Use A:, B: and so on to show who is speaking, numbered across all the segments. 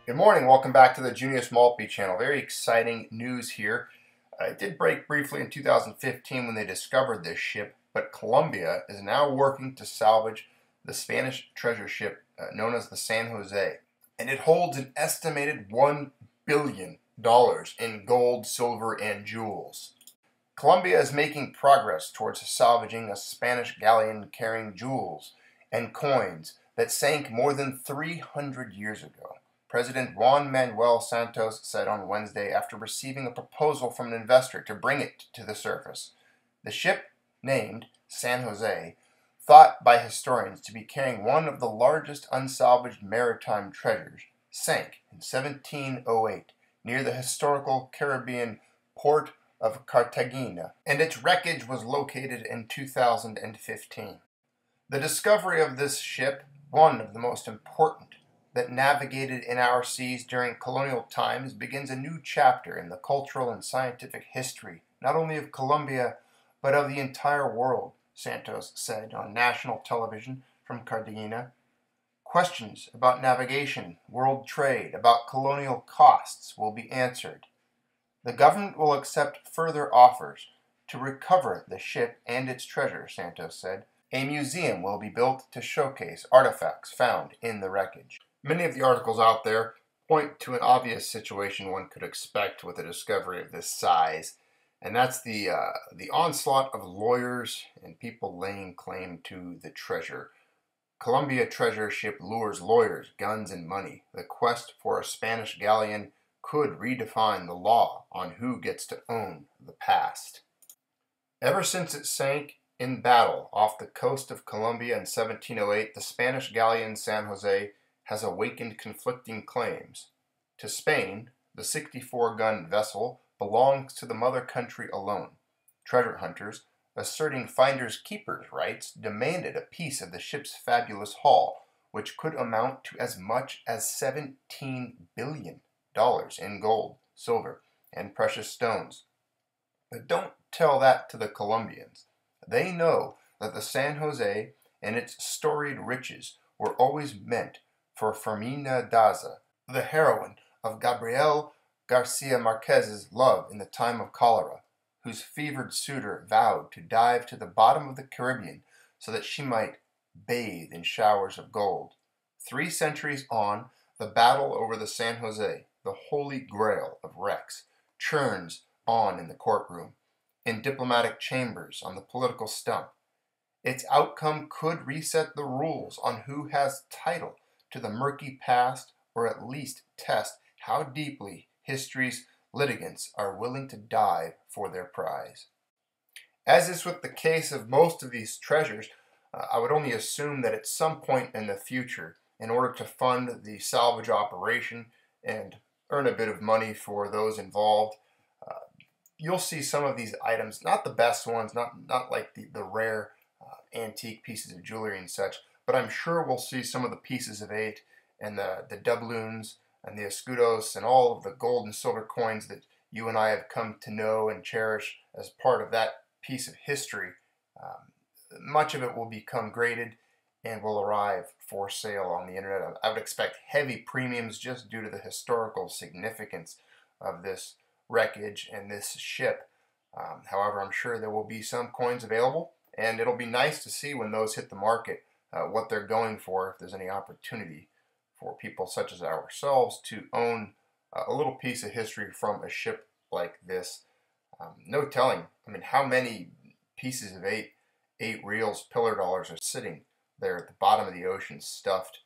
A: Good morning, welcome back to the Junius Maltby channel. Very exciting news here. It did break briefly in 2015 when they discovered this ship, but Colombia is now working to salvage the Spanish treasure ship known as the San Jose. And it holds an estimated $1 billion in gold, silver, and jewels. Colombia is making progress towards salvaging a Spanish galleon carrying jewels and coins that sank more than 300 years ago. President Juan Manuel Santos said on Wednesday after receiving a proposal from an investor to bring it to the surface. The ship, named San Jose, thought by historians to be carrying one of the largest unsalvaged maritime treasures, sank in 1708 near the historical Caribbean port of Cartagena, and its wreckage was located in 2015. The discovery of this ship, one of the most important that navigated in our seas during colonial times, begins a new chapter in the cultural and scientific history, not only of Colombia, but of the entire world, Santos said on national television from Cartagena. Questions about navigation, world trade, about colonial costs will be answered. The government will accept further offers to recover the ship and its treasure, Santos said. A museum will be built to showcase artifacts found in the wreckage. Many of the articles out there point to an obvious situation one could expect with a discovery of this size, and that's the onslaught of lawyers and people laying claim to the treasure. Colombia treasure ship lures lawyers, guns, and money. The quest for a Spanish galleon could redefine the law on who gets to own the past. Ever since it sank in battle off the coast of Colombia in 1708, the Spanish galleon San Jose has awakened conflicting claims. To Spain, the 64-gun vessel belongs to the mother country alone. Treasure hunters, asserting finders keepers rights, demanded a piece of the ship's fabulous haul, which could amount to as much as $17 billion in gold, silver, and precious stones. But don't tell that to the Colombians. They know that the San Jose and its storied riches were always meant for Fermina Daza, the heroine of Gabriel Garcia Marquez's Love in the Time of Cholera, whose fevered suitor vowed to dive to the bottom of the Caribbean so that she might bathe in showers of gold. 3 centuries on, the battle over the San Jose, the holy grail of wrecks, churns on in the courtroom, in diplomatic chambers, on the political stump. Its outcome could reset the rules on who has title to the murky past, or at least test how deeply history's litigants are willing to dive for their prize. As is with the case of most of these treasures, I would only assume that at some point in the future, in order to fund the salvage operation and earn a bit of money for those involved, you'll see some of these items, not the best ones, not like the rare antique pieces of jewelry and such, but I'm sure we'll see some of the pieces of 8 and the doubloons and the escudos and all of the gold and silver coins that you and I have come to know and cherish as part of that piece of history. Much of it will become graded and will arrive for sale on the internet. I would expect heavy premiums just due to the historical significance of this wreckage and this ship. However, I'm sure there will be some coins available, and it'll be nice to see when those hit the market what they're going for, if there's any opportunity for people such as ourselves to own a little piece of history from a ship like this. No telling, how many pieces of 8 reals pillar dollars are sitting there at the bottom of the ocean, stuffed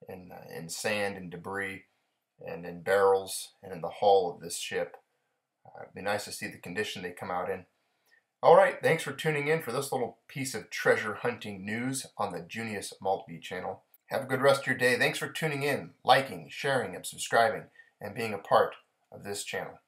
A: in sand and debris and in barrels and in the hull of this ship. It'd be nice to see the condition they come out in. Alright, thanks for tuning in for this little piece of treasure hunting news on the Junius Maltby channel. Have a good rest of your day. Thanks for tuning in, liking, sharing, and subscribing, and being a part of this channel.